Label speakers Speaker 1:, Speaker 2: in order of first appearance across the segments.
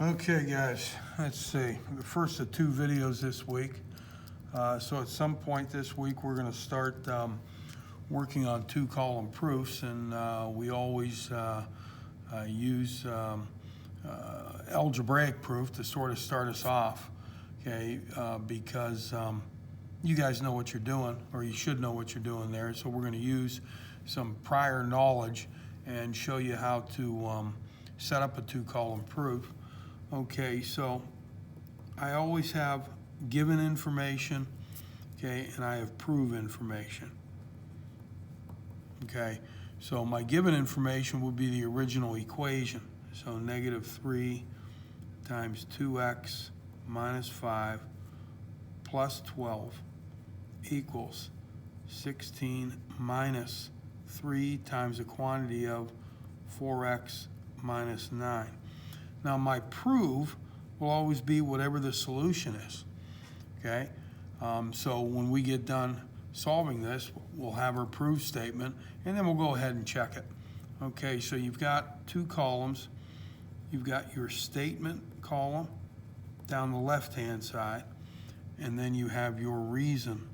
Speaker 1: Okay, guys, let's see. The first of two videos this week. So at some point this week, we're going to start working on two-column proofs, and we always use algebraic proof to sort of start us off, okay, because you guys know what you're doing, or you should know what you're doing there. So we're going to use some prior knowledge and show you how to set up a two-column proof. Okay, so I always have given information, okay, and I have prove information. Okay, so my given information will be the original equation. So negative 3 times 2x minus 5 plus 12 equals 16 minus 3 times the quantity of 4x minus 9. Now my prove will always be whatever the solution is, okay? So when we get done solving this, we'll have our prove statement, and then we'll go ahead and check it. Okay, so you've got two columns. You've got your statement column down the left-hand side, and then you have your reason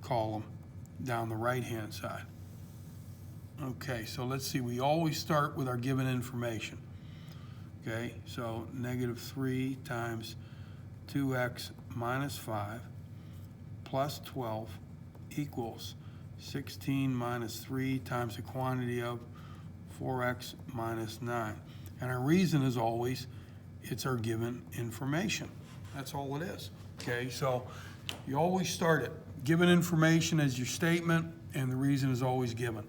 Speaker 1: column down the right-hand side. Okay, so let's see, we always start with our given information. Okay, so negative 3 times 2x minus 5 plus 12 equals 16 minus 3 times the quantity of 4x minus 9. And our reason is always, it's our given information. That's all it is. Okay, so you always start it. Given information as your statement, and the reason is always given.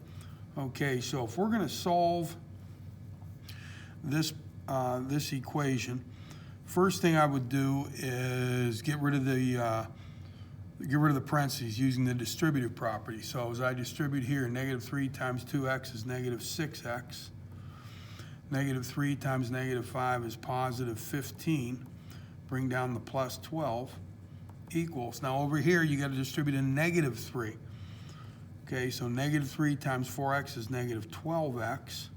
Speaker 1: Okay, so if we're going to solve this this equation, first thing I would do is get rid of the parentheses using the distributive property. So as I distribute here, negative 3 times 2x is negative 6x. Negative 3 times negative 5 is positive 15. Bring down the plus 12 equals. Now over here, you got to distribute a negative 3. Okay, so negative 3 times 4x is negative 12x.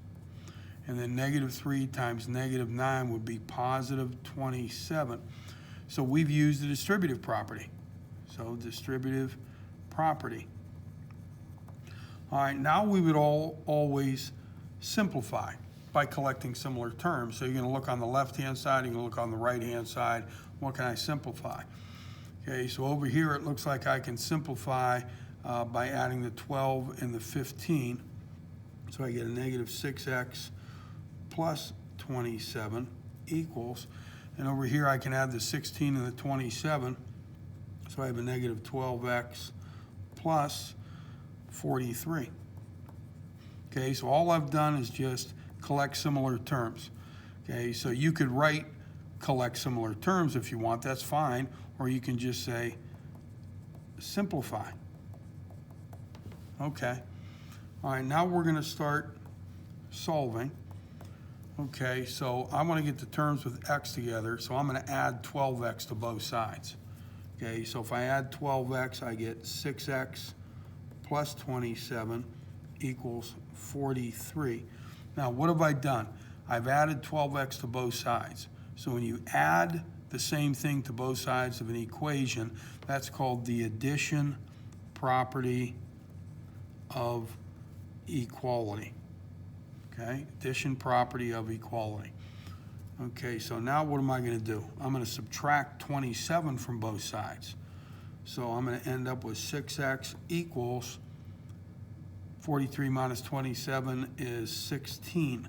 Speaker 1: And then negative 3 times negative 9 would be positive 27. So we've used the distributive property. So distributive property. All right, now we would always simplify by collecting similar terms. So you're going to look on the left-hand side, you're going to look on the right-hand side. What can I simplify? Okay, so over here it looks like I can simplify by adding the 12 and the 15. So I get a negative 6x plus 27 equals, and over here I can add the 16 and the 27, so I have a negative 12x plus 43. Okay, so all I've done is just collect similar terms. Okay, so you could write collect similar terms if you want, that's fine, or you can just say simplify. Okay, all right, now we're going to start solving. Okay, so I want to get the terms with x together, so I'm going to add 12x to both sides. Okay, so if I add 12x, I get 6x plus 27 equals 43. Now, what have I done? I've added 12x to both sides. So when you add the same thing to both sides of an equation, that's called the addition property of equality. Okay, addition property of equality. Okay, so now what am I going to do? I'm going to subtract 27 from both sides. So I'm going to end up with 6x equals 43 minus 27 is 16.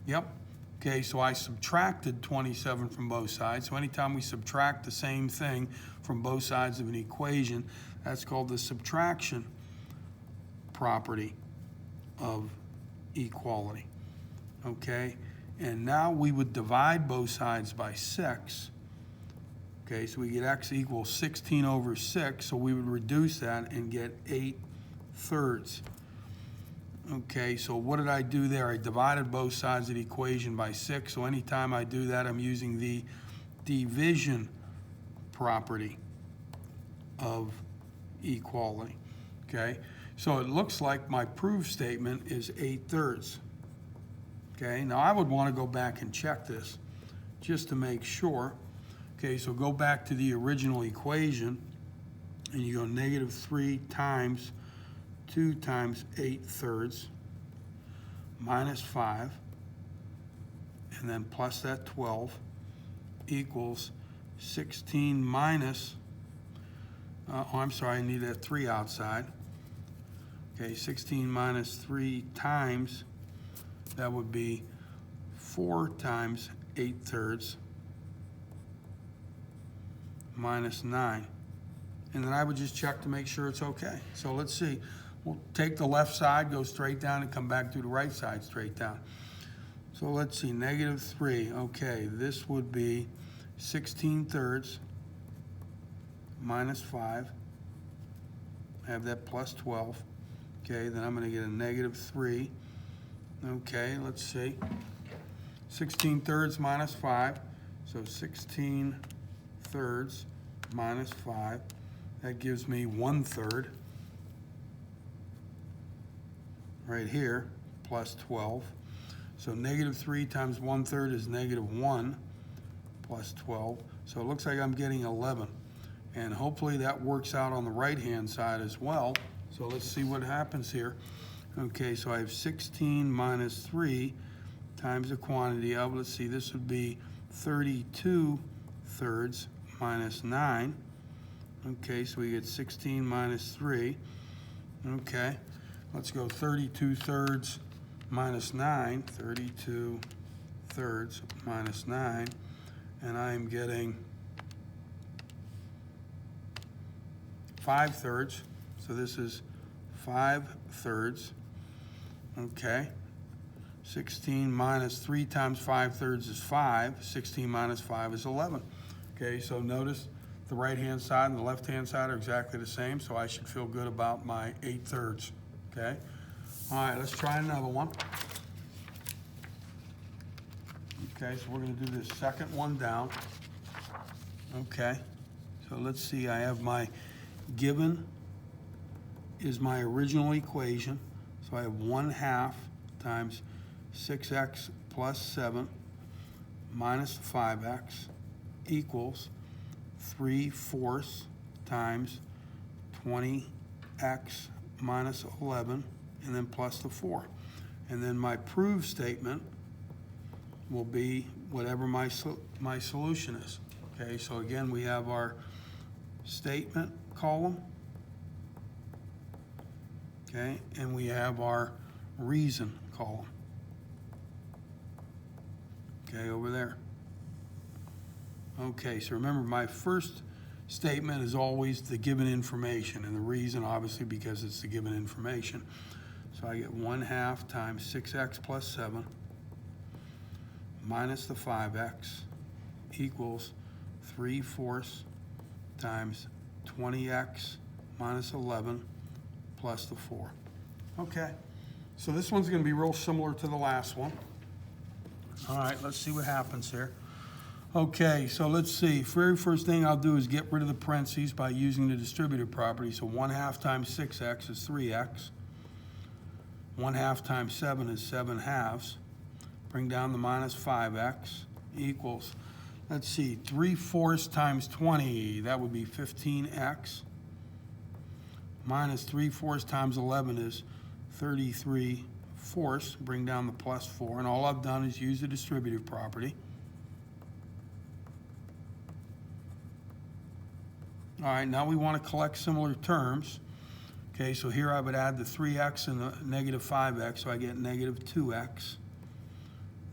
Speaker 1: Yep. Okay, so I subtracted 27 from both sides. So anytime we subtract the same thing from both sides of an equation, that's called the subtraction property of equality. Okay, and now we would divide both sides by 6. Okay, so we get x equals 16 over 6, so we would reduce that and get 8/3. Okay, so what did I do there? I divided both sides of the equation by 6, so anytime I do that, I'm using the division property of equality. Okay, so it looks like my proof statement is 8/3. Okay, now I would want to go back and check this. just to make sure. Okay, so go back to the original equation, and you go negative 3 times 2 times 8/3 minus 5, and then plus that 12 equals 16 minus, I'm sorry, I need that 3 outside. Okay, 16 minus 3 times, that would be 4 times 8/3 minus 9. And then I would just check to make sure it's okay. So let's see. We'll take the left side, go straight down, and come back to the right side straight down. So let's see, negative 3. Okay, this would be 16/3 minus 5. I have that plus 12. Okay, then I'm going to get a negative 3. Okay, let's see. 16/3 minus 5. So 16/3 minus 5. That gives me 1/3 right here, plus 12. So negative 3 times 1/3 is negative 1 plus 12. So it looks like I'm getting 11. And hopefully that works out on the right-hand side as well. So let's see what happens here. Okay, so I have 16 minus 3 times the quantity of, let's see, this would be 32/3 minus 9. Okay, so we get 16 minus 3. Okay, let's go 32/3 minus 9. 32/3 minus 9. And I am getting 5/3. So this is 5/3. Okay. 16 minus 3 times 5/3 is 5. 16 minus 5 is 11. Okay, so notice the right-hand side and the left-hand side are exactly the same, so I should feel good about my 8/3. Okay. All right, let's try another one. Okay, so we're going to do this second one down. Okay, so let's see, I have my given is my original equation. So I have 1/2 times 6x plus 7 minus 5x equals 3/4 times 20x minus 11, and then plus the 4. And then my prove statement will be whatever my solution is. Okay, so again, we have our statement column, okay, and we have our reason column, okay, over there. Okay, so remember, my first statement is always the given information, and the reason, obviously, because it's the given information. So I get 1/2 times 6x plus 7 minus the 5x equals 3/4 times 20x minus 11 plus the 4. Okay, so this one's going to be real similar to the last one. All right, let's see what happens here. Okay, so let's see. Very first thing I'll do is get rid of the parentheses by using the distributive property. So 1/2 times 6x is 3x. 1/2 times 7 is 7/2. Bring down the minus 5x equals, let's see, 3/4 times 20, that would be 15x. Minus 3/4 times 11 is 33/4. Bring down the plus 4, and all I've done is use the distributive property. All right, now we want to collect similar terms. Okay, so here I would add the 3x and the negative 5x, so I get negative 2x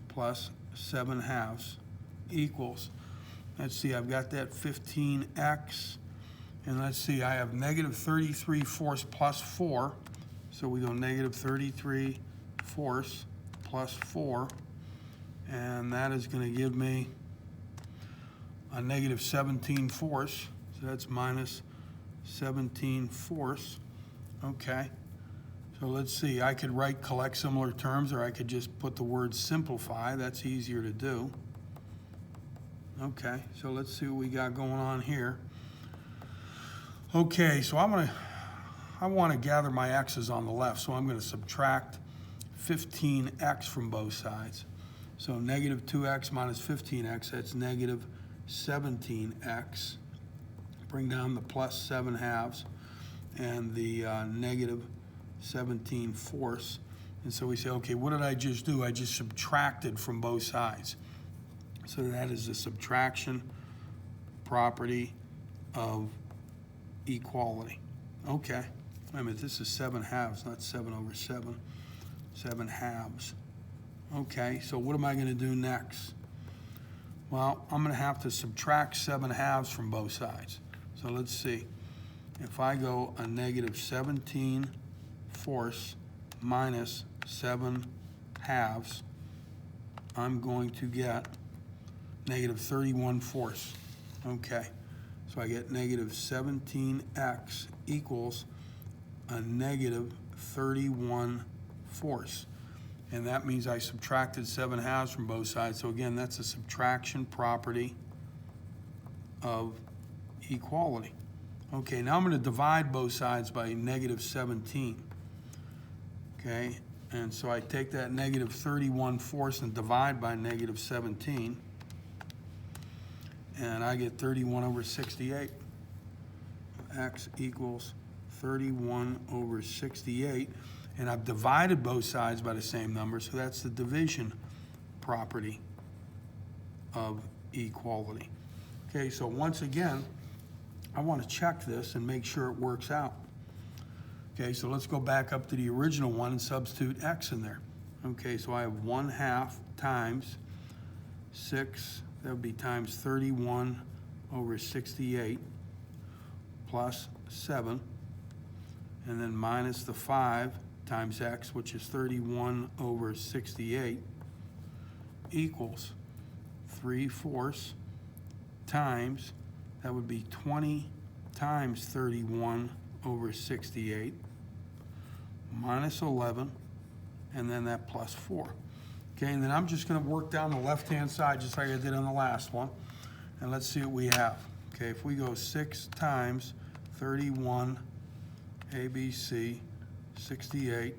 Speaker 1: plus 7/2 equals, let's see, I've got that 15x, and let's see, I have negative 33/4 plus 4, so we go negative 33/4 plus 4, and that is going to give me a negative 17/4, so that's minus 17/4. Okay, so let's see, I could write collect similar terms, or I could just put the word simplify. That's easier to do. Okay, so let's see what we got going on here. Okay, so I want to gather my x's on the left, so I'm going to subtract 15x from both sides. So negative 2x minus 15x, that's negative 17x. Bring down the plus 7 halves and the negative 17 fourths. And so we say, okay, what did I just do? I just subtracted from both sides. So that is the subtraction property of equality. Okay, wait a minute, this is 7 halves, not 7 over 7. 7 halves. Okay, so what am I going to do next? Well, I'm going to have to subtract 7 halves from both sides. So let's see. If I go a negative 17 fourths minus 7 halves, I'm going to get negative 31 fourths. Okay, so I get negative 17x equals a negative 31 fourths. And that means I subtracted 7 halves from both sides. So again, that's a subtraction property of equality. Okay, now I'm going to divide both sides by negative 17. Okay, and so I take that negative 31 fourths and divide by negative 17. And I get 31 over 68. X equals 31 over 68. And I've divided both sides by the same number, so that's the division property of equality. Okay, so once again, I want to check this and make sure it works out. Okay, so let's go back up to the original one and substitute x in there. Okay, so I have 1/2 times 6, that would be times 31 over 68 plus 7, and then minus the 5 times x, which is 31 over 68, equals 3/4 times, that would be 20 times 31 over 68, minus 11, and then that plus 4. Okay, and then I'm just going to work down the left-hand side just like I did on the last one, and let's see what we have. Okay, if we go 6 times 31 ABC 68,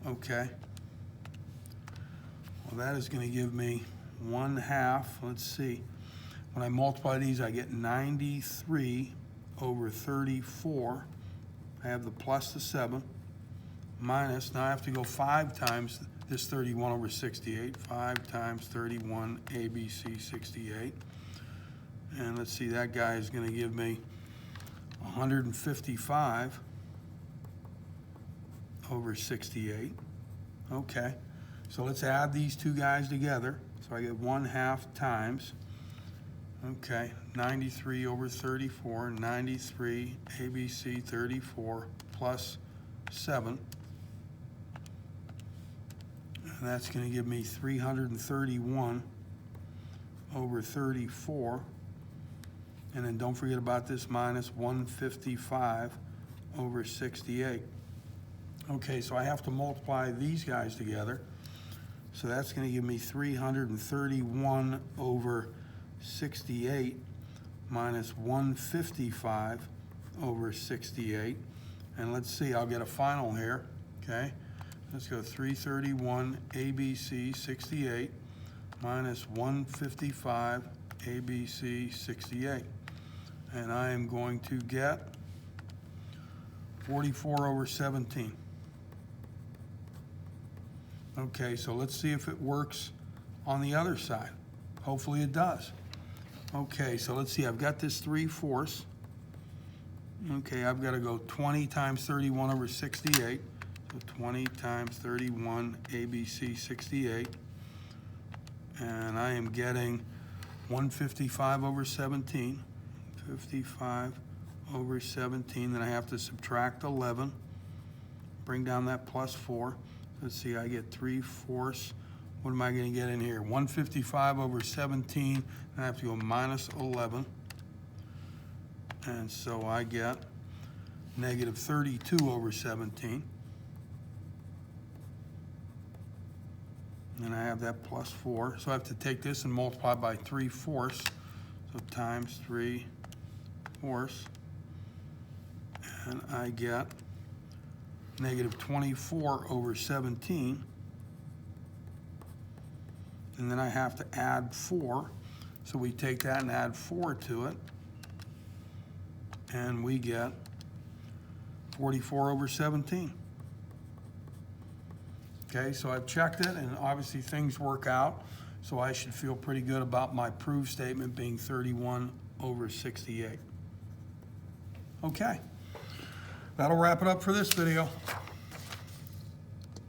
Speaker 1: okay, well that is going to give me 1/2, let's see, when I multiply these I get 93 over 34, I have the plus the 7, minus, now I have to go 5 times this 31 over 68, 5 times 31 ABC 68, and let's see, that guy is going to give me 155 over 68. Okay, so let's add these two guys together. So I get 1/2 times, okay, 93 over 34, 93 ABC 34 plus 7. And that's going to give me 331 over 34. And then don't forget about this minus 155 over 68. Okay, so I have to multiply these guys together. So that's going to give me 331 over 68 minus 155 over 68. And let's see, I'll get a final here, okay? Let's go 331 ABC 68 minus 155 ABC 68. And I am going to get 44 over 17. Okay, so let's see if it works on the other side. Hopefully it does. Okay, so let's see, I've got this 3/4. Okay, I've got to go 20 times 31 over 68. So 20 times 31 ABC 68. And I am getting 155 over 17. 55 over 17, then I have to subtract 11. Bring down that plus 4. Let's see, I get 3/4. What am I going to get in here? 155 over 17, and I have to go minus 11. And so I get negative 32 over 17. And I have that plus 4. So I have to take this and multiply by 3/4. So times 3/4. And I get negative 24 over 17. and then I have to add 4. So we take that and add 4 to it, and we get 44/17. Okay, so I've checked it, and obviously things work out, so I should feel pretty good about my proof statement being 31/68. Okay, that'll wrap it up for this video.